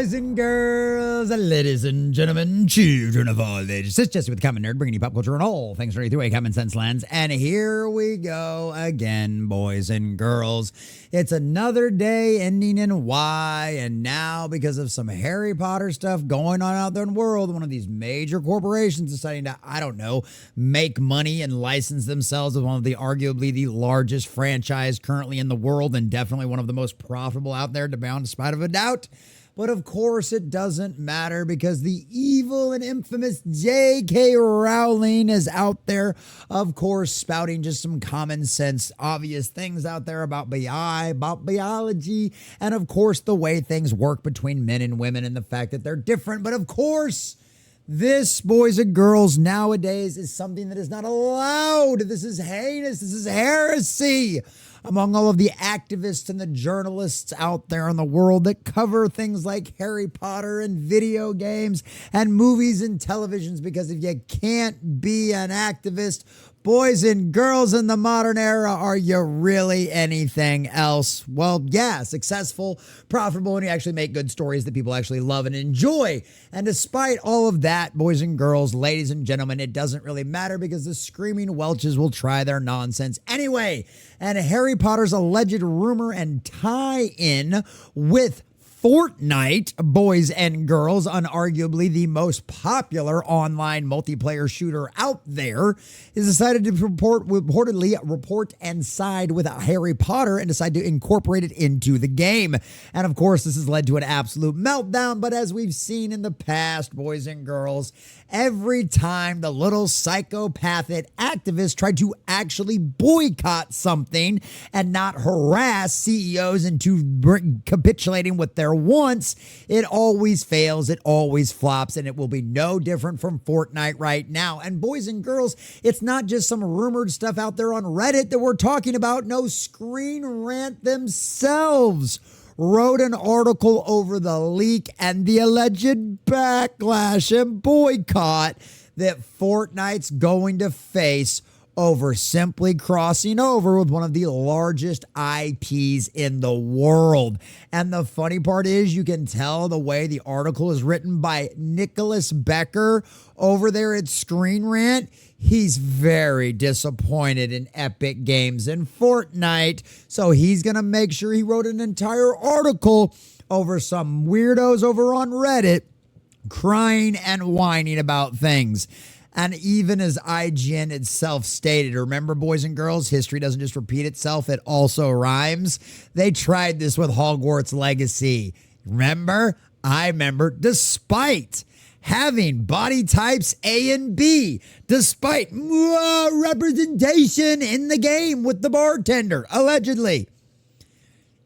boys and girls, ladies and gentlemen, children of all ages. It's Jesse with the Common Nerd, bringing you pop culture and all things nerdy through a common sense lens. And here we go again, boys and girls. It's another day ending in Y, and now because of some Harry Potter stuff going on out there in the world, one of these major corporations deciding to, I don't know, make money and license themselves with one of the arguably the largest franchise currently in the world, and definitely one of the most profitable out there, beyond a spite of a doubt. But of course it doesn't matter, because the evil and infamous JK Rowling is out there, of course, spouting just some common sense, obvious things out there about biology, and of course the way things work between men and women and the fact that they're different. But of course, this, boys and girls, nowadays is something that is not allowed. This is heinous. This is heresy among all of the activists and the journalists out there in the world that cover things like Harry Potter and video games and movies and televisions. Because if you can't be an activist, boys and girls, in the modern era, are you really anything else? Well, yeah, successful, profitable, and you actually make good stories that people actually love and enjoy. And despite all of that, boys and girls, ladies and gentlemen, it doesn't really matter, because the screaming Welches will try their nonsense anyway. And Harry Potter's alleged rumor and tie-in with Fortnite, boys and girls, unarguably the most popular online multiplayer shooter out there, is decided to reportedly report and side with Harry Potter and decide to incorporate it into the game. And of course, this has led to an absolute meltdown. But as we've seen in the past, boys and girls, every time the little psychopathic activists tried to actually boycott something and not harass CEOs into capitulating with their wants, it always fails, it always flops, and it will be no different from Fortnite right now. And boys and girls, it's not just some rumored stuff out there on Reddit that we're talking about. No, Screen Rant themselves wrote an article over the leak and the alleged backlash and boycott that Fortnite's going to face over simply crossing over with one of the largest IPs in the world. And the funny part is, you can tell the way the article is written by Nicholas Becker over there at Screen Rant. He's very disappointed in Epic Games and Fortnite, so he's going to make sure he wrote an entire article over some weirdos over on Reddit crying and whining about things. And even as IGN itself stated, remember, boys and girls, history doesn't just repeat itself, it also rhymes. They tried this with Hogwarts Legacy. Remember? I remember. Despite having body types A and B, despite representation in the game with the bartender, allegedly,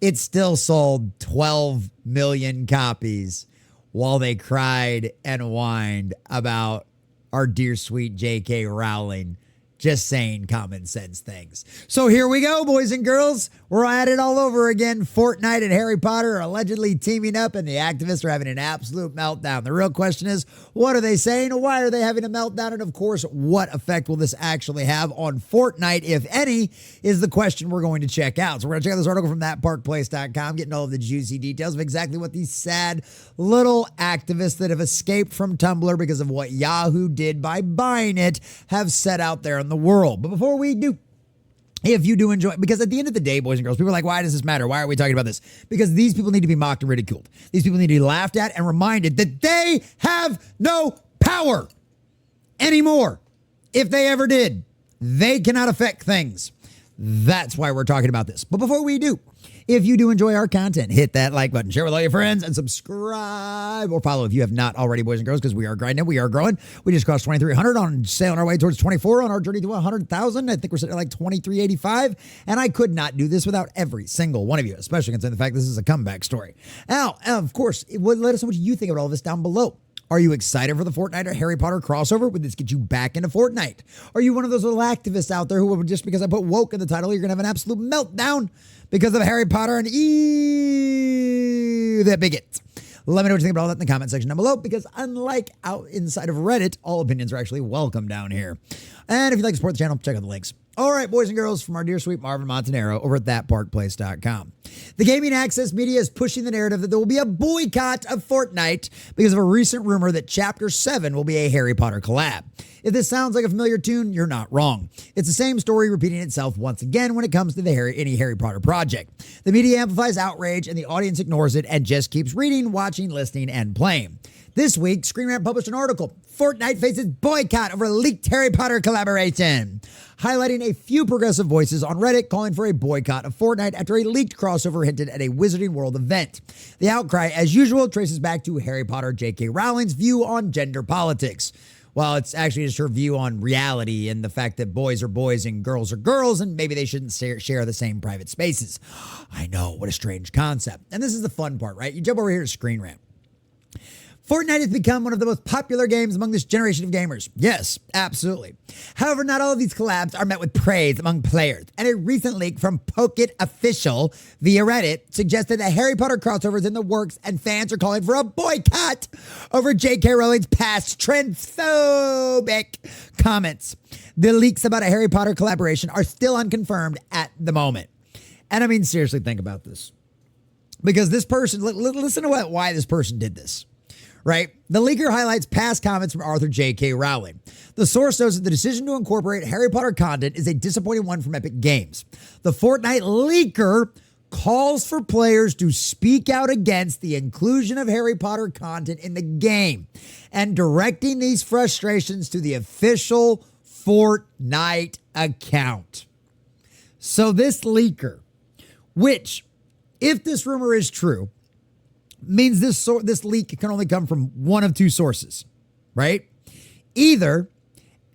it still sold 12 million copies while they cried and whined about our dear sweet JK Rowling just saying common sense things. So here we go, boys and girls. We're at it all over again. Fortnite and Harry Potter are allegedly teaming up, and the activists are having an absolute meltdown. The real question is, what are they saying? Why are they having a meltdown? And of course, what effect will this actually have on Fortnite, if any, is the question we're going to check out. So we're going to check out this article from thatparkplace.com, getting all of the juicy details of exactly what these sad little activists that have escaped from Tumblr because of what Yahoo did by buying it have set out there in the world. But before we do, if you do enjoy, because at the end of the day, boys and girls, people are like, why does this matter? Why are we talking about this? Because these people need to be mocked and ridiculed. These people need to be laughed at and reminded that they have no power anymore. If they ever did, they cannot affect things. That's why we're talking about this. But before we do, if you do enjoy our content, hit that like button, share with all your friends, and subscribe or follow if you have not already, boys and girls, because we are grinding, we are growing. We just crossed 2,300 on sale on our way towards 24 on our journey to 100,000. I think we're sitting at like 2,385, and I could not do this without every single one of you, especially considering the fact this is a comeback story. Now, of course, let us know what you think about all this down below. Are you excited for the Fortnite or Harry Potter crossover? Would this get you back into Fortnite? Are you one of those little activists out there who, just because I put woke in the title, you're going to have an absolute meltdown because of Harry Potter and that bigot? Let me know what you think about all that in the comment section down below, because unlike out inside of Reddit, all opinions are actually welcome down here. And if you'd like to support the channel, check out the links. All right, boys and girls, from our dear sweet Marvin Montanaro over at thatparkplace.com. The gaming access media is pushing the narrative that there will be a boycott of Fortnite because of a recent rumor that Chapter 7 will be a Harry Potter collab. If this sounds like a familiar tune, you're not wrong. It's the same story repeating itself once again when it comes to any Harry Potter project. The media amplifies outrage and the audience ignores it and just keeps reading, watching, listening, and playing. This week, Screen Rant published an article, Fortnite faces boycott over leaked Harry Potter collaboration, highlighting a few progressive voices on Reddit calling for a boycott of Fortnite after a leaked crossover hinted at a Wizarding World event. The outcry, as usual, traces back to Harry Potter JK Rowling's view on gender politics. Well, it's actually just her view on reality and the fact that boys are boys and girls are girls, and maybe they shouldn't share the same private spaces. I know, what a strange concept. And this is the fun part, right? You jump over here to Screen Rant. Fortnite has become one of the most popular games among this generation of gamers. Yes, absolutely. However, not all of these collabs are met with praise among players. And a recent leak from Pocket Official via Reddit suggested that Harry Potter crossover is in the works and fans are calling for a boycott over JK Rowling's past transphobic comments. The leaks about a Harry Potter collaboration are still unconfirmed at the moment. And I mean, seriously, think about this. Because this person, listen to why this person did this. Right? The leaker highlights past comments from author JK Rowling. The source notes that the decision to incorporate Harry Potter content is a disappointing one from Epic Games. The Fortnite leaker calls for players to speak out against the inclusion of Harry Potter content in the game and directing these frustrations to the official Fortnite account. So this leaker, which, if this rumor is true, means this leak can only come from one of two sources, right? Either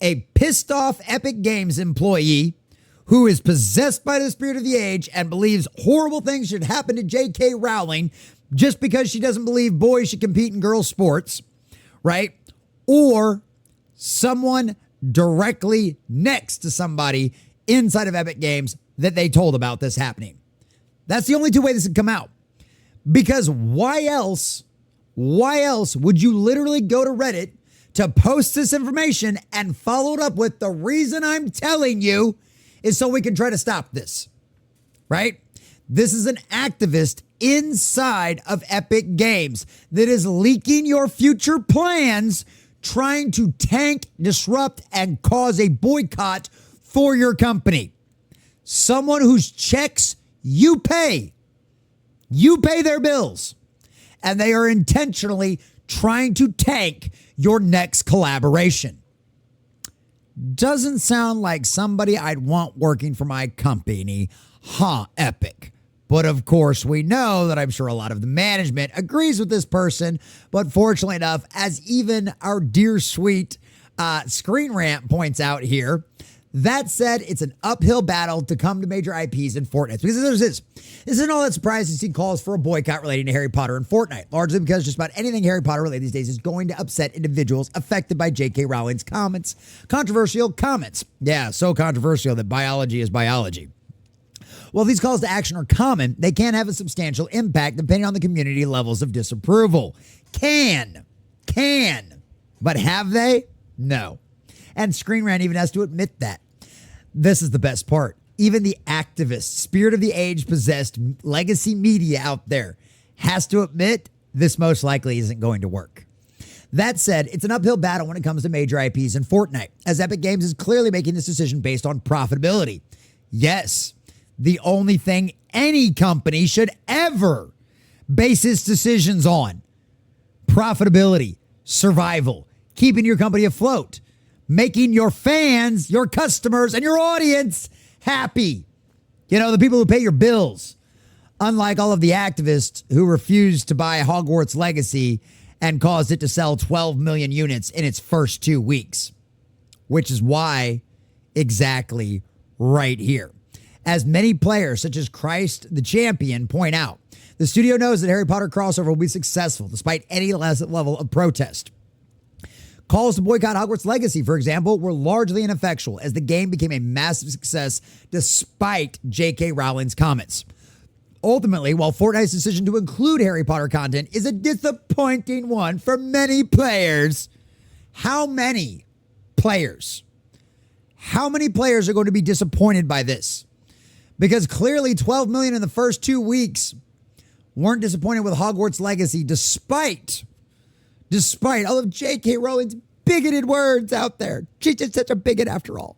a pissed off Epic Games employee who is possessed by the spirit of the age and believes horrible things should happen to JK Rowling just because she doesn't believe boys should compete in girls' sports, right? Or someone directly next to somebody inside of Epic Games that they told about this happening. That's the only two ways this could come out. Because why else would you literally go to Reddit to post this information and follow it up with the reason I'm telling you is so we can try to stop this, right? This is an activist inside of Epic Games that is leaking your future plans, trying to tank, disrupt, and cause a boycott for your company. Someone whose checks you pay. You pay their bills, and they are intentionally trying to tank your next collaboration. Doesn't sound like somebody I'd want working for my company, huh, Epic? But of course, we know that I'm sure a lot of the management agrees with this person, but fortunately enough, as even our dear sweet Screen Rant points out here, that said, it's an uphill battle to come to major IPs in Fortnite. Because this isn't all that surprising to see calls for a boycott relating to Harry Potter and Fortnite, largely because just about anything Harry Potter related these days is going to upset individuals affected by JK Rowling's comments. Controversial comments. Yeah, so controversial that biology is biology. While these calls to action are common, they can have a substantial impact depending on the community levels of disapproval. Can. But have they? No. And Screen Rant even has to admit that. This is the best part. Even the activist, spirit of the age possessed legacy media out there has to admit this most likely isn't going to work. That said, it's an uphill battle when it comes to major IPs in Fortnite, as Epic Games is clearly making this decision based on profitability. Yes, the only thing any company should ever base its decisions on. Profitability, survival, keeping your company afloat, making your fans, your customers, and your audience happy. You know, the people who pay your bills. Unlike all of the activists who refused to buy Hogwarts Legacy and caused it to sell 12 million units in its first 2 weeks. Which is why, exactly right here. As many players, such as Christ the Champion, point out, the studio knows that Harry Potter crossover will be successful despite any less level of protest. Calls to boycott Hogwarts Legacy, for example, were largely ineffectual as the game became a massive success despite JK Rowling's comments. Ultimately, while Fortnite's decision to include Harry Potter content is a disappointing one for many players, how many players are going to be disappointed by this? Because clearly 12 million in the first 2 weeks weren't disappointed with Hogwarts Legacy, despite all of JK Rowling's bigoted words out there. She's just such a bigot after all.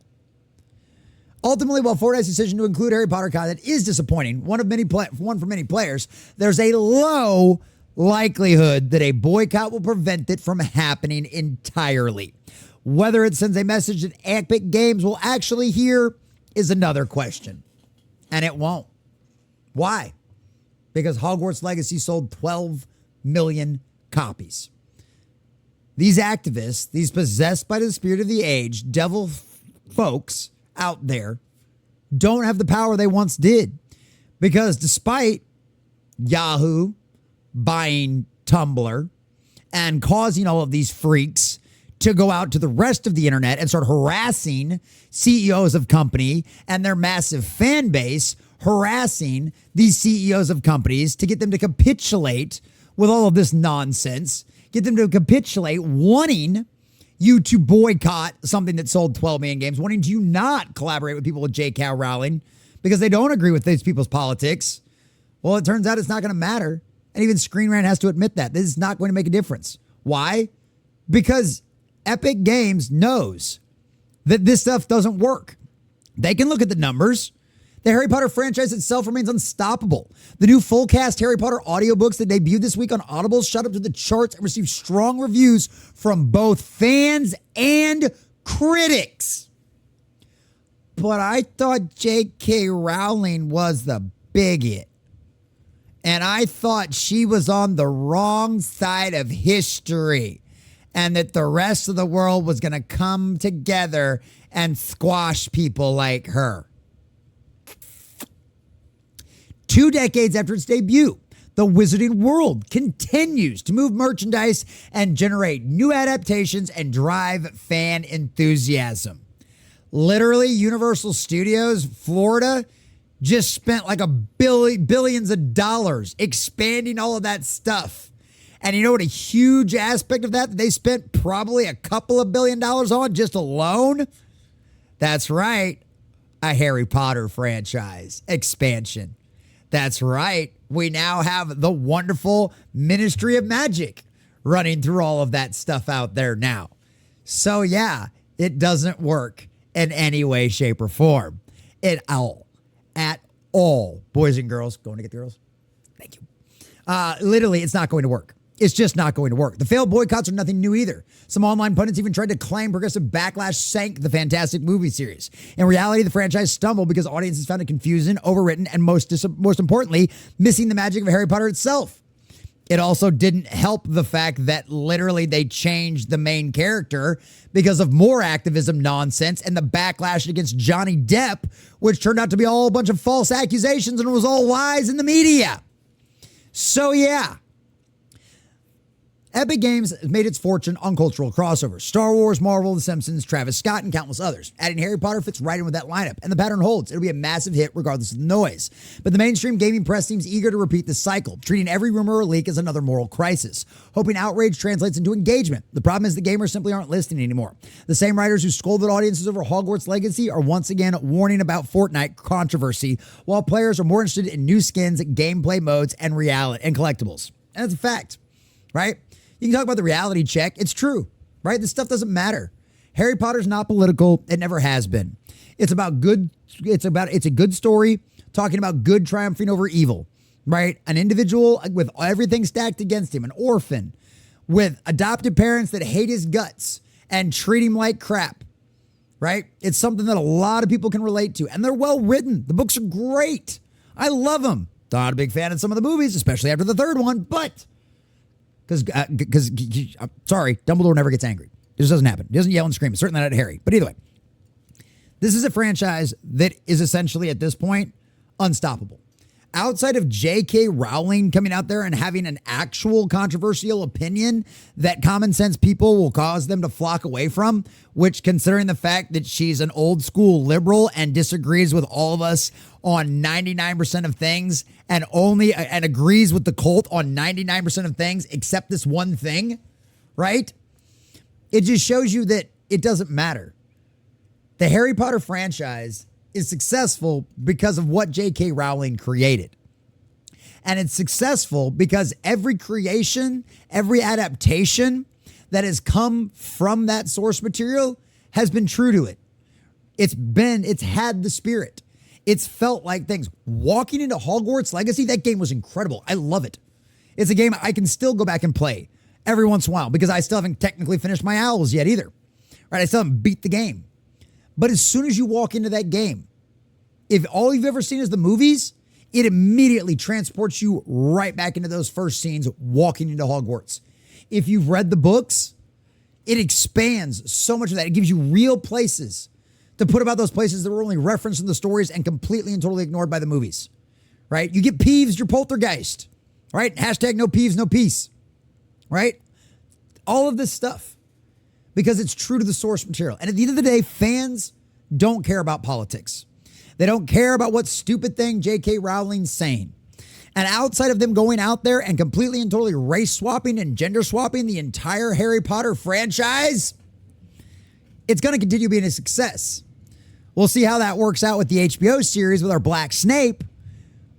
Ultimately, while Fortnite's decision to include Harry Potter content is disappointing, one for many players, there's a low likelihood that a boycott will prevent it from happening entirely. Whether it sends a message that Epic Games will actually hear is another question. And it won't. Why? Because Hogwarts Legacy sold 12 million copies. These activists, these possessed by the spirit of the age, devil folks out there, don't have the power they once did. Because despite Yahoo buying Tumblr and causing all of these freaks to go out to the rest of the internet and start harassing CEOs of company and their massive fan base, harassing these CEOs of companies to get them to capitulate with all of this nonsense, get them to capitulate, wanting you to boycott something that sold 12 million games, wanting you not collaborate with people with JK Rowling because they don't agree with these people's politics. Well, it turns out it's not going to matter. And even Screen Rant has to admit that. This is not going to make a difference. Why? Because Epic Games knows that this stuff doesn't work. They can look at the numbers. The Harry Potter franchise itself remains unstoppable. The new full cast Harry Potter audiobooks that debuted this week on Audible shot up to the charts and received strong reviews from both fans and critics. But I thought JK Rowling was the bigot. And I thought she was on the wrong side of history. And that the rest of the world was going to come together and squash people like her. 2 decades after its debut, the Wizarding World continues to move merchandise and generate new adaptations and drive fan enthusiasm. Literally, Universal Studios Florida just spent like billions of dollars expanding all of that stuff. And you know what a huge aspect of that they spent probably a couple of $1 billion on just alone? That's right, a Harry Potter franchise expansion. That's right. We now have the wonderful Ministry of Magic running through all of that stuff out there now. So yeah, it doesn't work in any way, shape, or form. At all. Boys and girls, going to get the girls? Thank you. Literally, it's not going to work. It's just not going to work. The failed boycotts are nothing new either. Some online pundits even tried to claim progressive backlash sank the fantastic movie series. In reality, the franchise stumbled because audiences found it confusing, overwritten, and most importantly, missing the magic of Harry Potter itself. It also didn't help the fact that literally they changed the main character because of more activism nonsense and the backlash against Johnny Depp, which turned out to be all a bunch of false accusations and it was all lies in the media. So yeah. Epic Games has made its fortune on cultural crossovers. Star Wars, Marvel, The Simpsons, Travis Scott, and countless others. Adding Harry Potter fits right in with that lineup, and the pattern holds. It'll be a massive hit regardless of the noise. But the mainstream gaming press seems eager to repeat the cycle, treating every rumor or leak as another moral crisis, hoping outrage translates into engagement. The problem is the gamers simply aren't listening anymore. The same writers who scolded audiences over Hogwarts Legacy are once again warning about Fortnite controversy, while players are more interested in new skins, gameplay modes, and reality and collectibles. And it's a fact, right? You can talk about the reality check. It's true, right? This stuff doesn't matter. Harry Potter's not political. It never has been. It's a good story talking about good triumphing over evil, right? An individual with everything stacked against him, an orphan with adoptive parents that hate his guts and treat him like crap, right? It's something that a lot of people can relate to, and they're well written. The books are great. I love them. Not a big fan of some of the movies, especially after the third one, but because sorry, Dumbledore never gets angry. It just doesn't happen. He doesn't yell and scream. It's certainly not at Harry. But either way, this is a franchise that is essentially at this point unstoppable. Outside of JK Rowling coming out there and having an actual controversial opinion that common sense people will cause them to flock away from, which considering the fact that she's an old school liberal and disagrees with all of us on 99% of things and agrees with the cult on 99% of things except this one thing, right? It just shows you that it doesn't matter. The Harry Potter franchise is successful because of what JK Rowling created. And it's successful because every creation, every adaptation that has come from that source material has been true to it. It's had the spirit. It's felt like things. Walking into Hogwarts Legacy, that game was incredible. I love it. It's a game I can still go back and play every once in a while because I still haven't technically finished my owls yet either. Right? I still haven't beat the game. But as soon as you walk into that game, if all you've ever seen is the movies, it immediately transports you right back into those first scenes walking into Hogwarts. If you've read the books, it expands so much of that. It gives you real places to put about those places that were only referenced in the stories and completely and totally ignored by the movies, right? You get Peeves, your poltergeist, right? Hashtag no Peeves, no peace, right? All of this stuff because it's true to the source material. And at the end of the day, fans don't care about politics. They don't care about what stupid thing JK Rowling's saying. And outside of them going out there and completely and totally race swapping and gender swapping the entire Harry Potter franchise, it's going to continue being a success. We'll see how that works out with the HBO series with our Black Snape.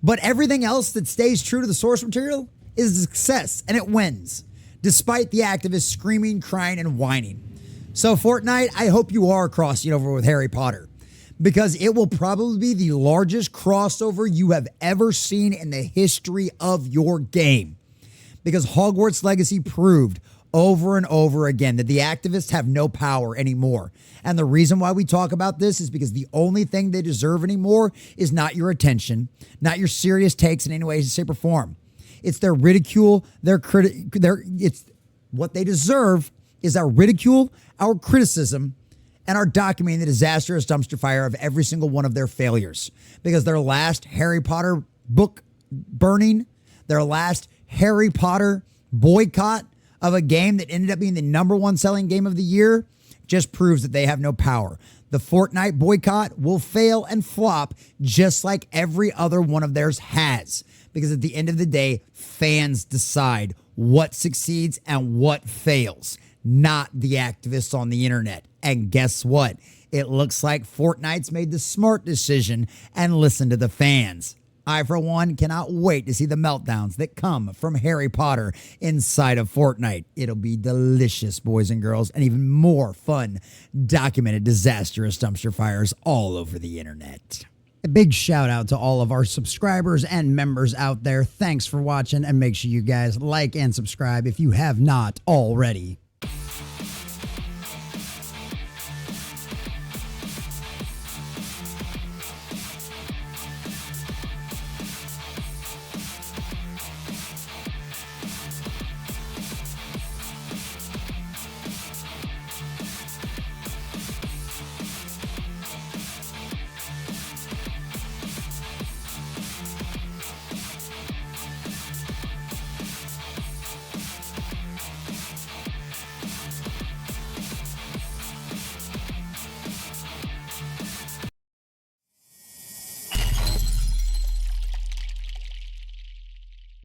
But everything else that stays true to the source material is a success, and it wins, despite the activists screaming, crying, and whining. So Fortnite, I hope you are crossing over with Harry Potter, because it will probably be the largest crossover you have ever seen in the history of your game. Because Hogwarts Legacy proved over and over again that the activists have no power anymore. And the reason why we talk about this is because the only thing they deserve anymore is not your attention, not your serious takes in any way, shape, or form. It's their ridicule, it's what they deserve is our ridicule, our criticism, and our documenting the disastrous dumpster fire of every single one of their failures. Because their last Harry Potter book burning, their last Harry Potter boycott of a game that ended up being the #1 selling game of the year just proves that they have no power. The Fortnite boycott will fail and flop just like every other one of theirs has. Because at the end of the day, fans decide what succeeds and what fails, not the activists on the internet. And guess what? It looks like Fortnite's made the smart decision and listened to the fans. I, for one, cannot wait to see the meltdowns that come from Harry Potter inside of Fortnite. It'll be delicious, boys and girls, and even more fun, documented disastrous dumpster fires all over the internet. A big shout out to all of our subscribers and members out there. Thanks for watching, and make sure you guys like and subscribe if you have not already.